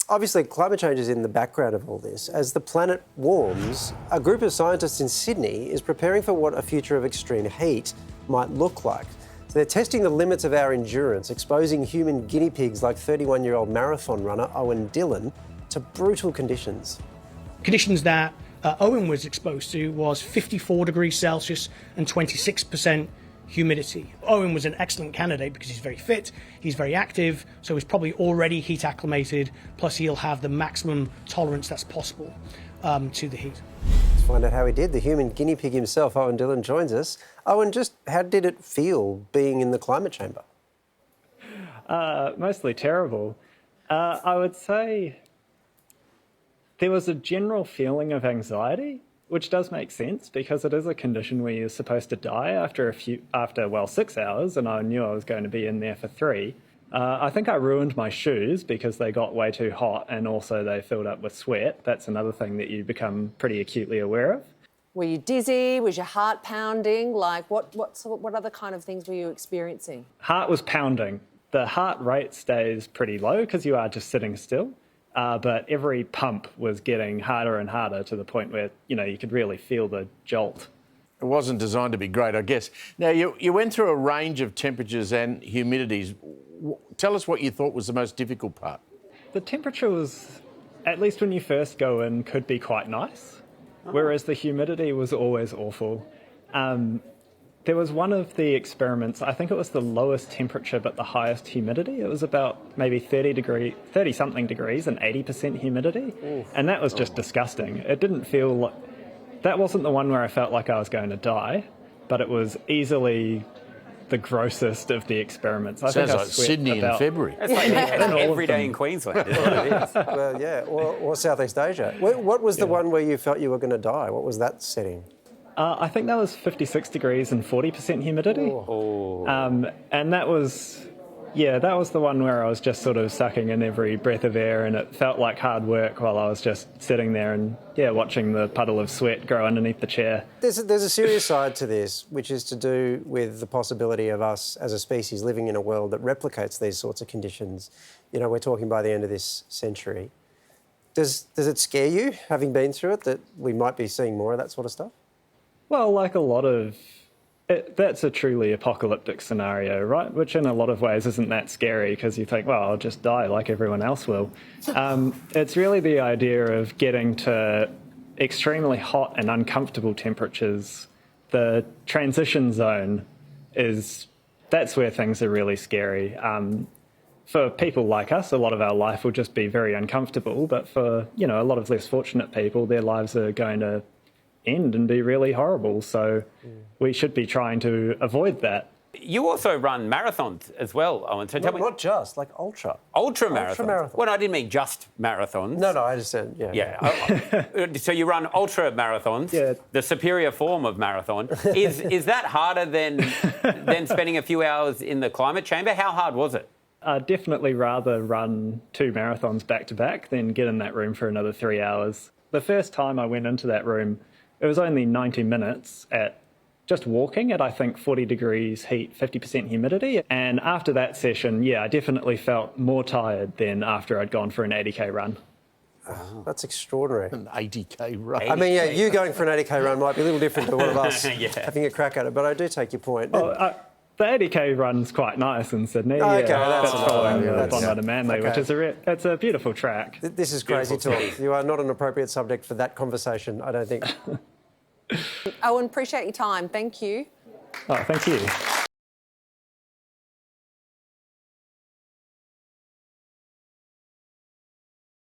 Obviously, climate change is in the background of all this. As the planet warms, a group of scientists in Sydney is preparing for what a future of extreme heat might look like. So they're testing the limits of our endurance, exposing human guinea pigs like 31-year-old marathon runner Owen Dillon to brutal conditions. Conditions that Owen was exposed to was 54 degrees Celsius and 26% humidity. Owen was an excellent candidate because he's very fit, he's very active, so he's probably already heat acclimated, plus he'll have the maximum tolerance that's possible to the heat. Let's find out how he did. The human guinea pig himself, Owen Dillon, joins us. Owen, just how did it feel being in the climate chamber? Mostly terrible. I would say there was a general feeling of anxiety, which does make sense because it is a condition where you're supposed to die after 6 hours, and I knew I was going to be in there for 3. I think I ruined my shoes because they got way too hot and also they filled up with sweat. That's another thing that you become pretty acutely aware of. Were you dizzy? Was your heart pounding? Like, what other kind of things were you experiencing? Heart was pounding. The heart rate stays pretty low because you are just sitting still. But every pump was getting harder and harder to the point where, you could really feel the jolt. It wasn't designed to be great, I guess. Now, you went through a range of temperatures and humidities. Tell us what you thought was the most difficult part. The temperature was, at least when you first go in, could be quite nice, whereas the humidity was always awful. There was one of the experiments, I think it was the lowest temperature but the highest humidity. It was about maybe 30-something degrees and 80% humidity. Oof. And that was just disgusting. It didn't feel like... That wasn't the one where I felt like I was going to die, but it was easily the grossest of the experiments. Sounds like Sydney in February. It's like every day in Queensland, is what it is. Well, yeah, or Southeast Asia. What was the one where you felt you were going to die? What was that setting? I think that was 56 degrees and 40% humidity. Oh. And that was the one where I was just sort of sucking in every breath of air, and it felt like hard work while I was just sitting there and, watching the puddle of sweat grow underneath the chair. There's a serious side to this, which is to do with the possibility of us as a species living in a world that replicates these sorts of conditions. We're talking by the end of this century. Does it scare you, having been through it, that we might be seeing more of that sort of stuff? Well, like a lot of... that's a truly apocalyptic scenario, right? Which in a lot of ways isn't that scary because you think, well, I'll just die like everyone else will. It's really the idea of getting to extremely hot and uncomfortable temperatures. The transition zone that's where things are really scary. For people like us, a lot of our life will just be very uncomfortable, but for, a lot of less fortunate people, their lives are going to end and be really horrible. So we should be trying to avoid that. You also run marathons as well, Owen. So tell me, not just, like ultra. Ultra marathons? Well, I didn't mean just marathons. No, I understand, Yeah. So you run ultra marathons, the superior form of marathon. Is that harder than spending a few hours in the climate chamber? How hard was it? I'd definitely rather run 2 marathons back to back than get in that room for another 3 hours. The first time I went into that room, it was only 90 minutes at just walking at, I think, 40 degrees heat, 50% humidity. And after that session, I definitely felt more tired than after I'd gone for an 80k run. Oh, that's extraordinary. An 80k run. I mean, you going for an 80k run might be a little different to one of us having a crack at it, but I do take your point. The 80k run's quite nice in Sydney. Okay, that's following the Bondi to Manly, which is it's a beautiful track. This is crazy talk. You are not an appropriate subject for that conversation, I don't think. Owen, appreciate your time. Thank you. Oh, thank you.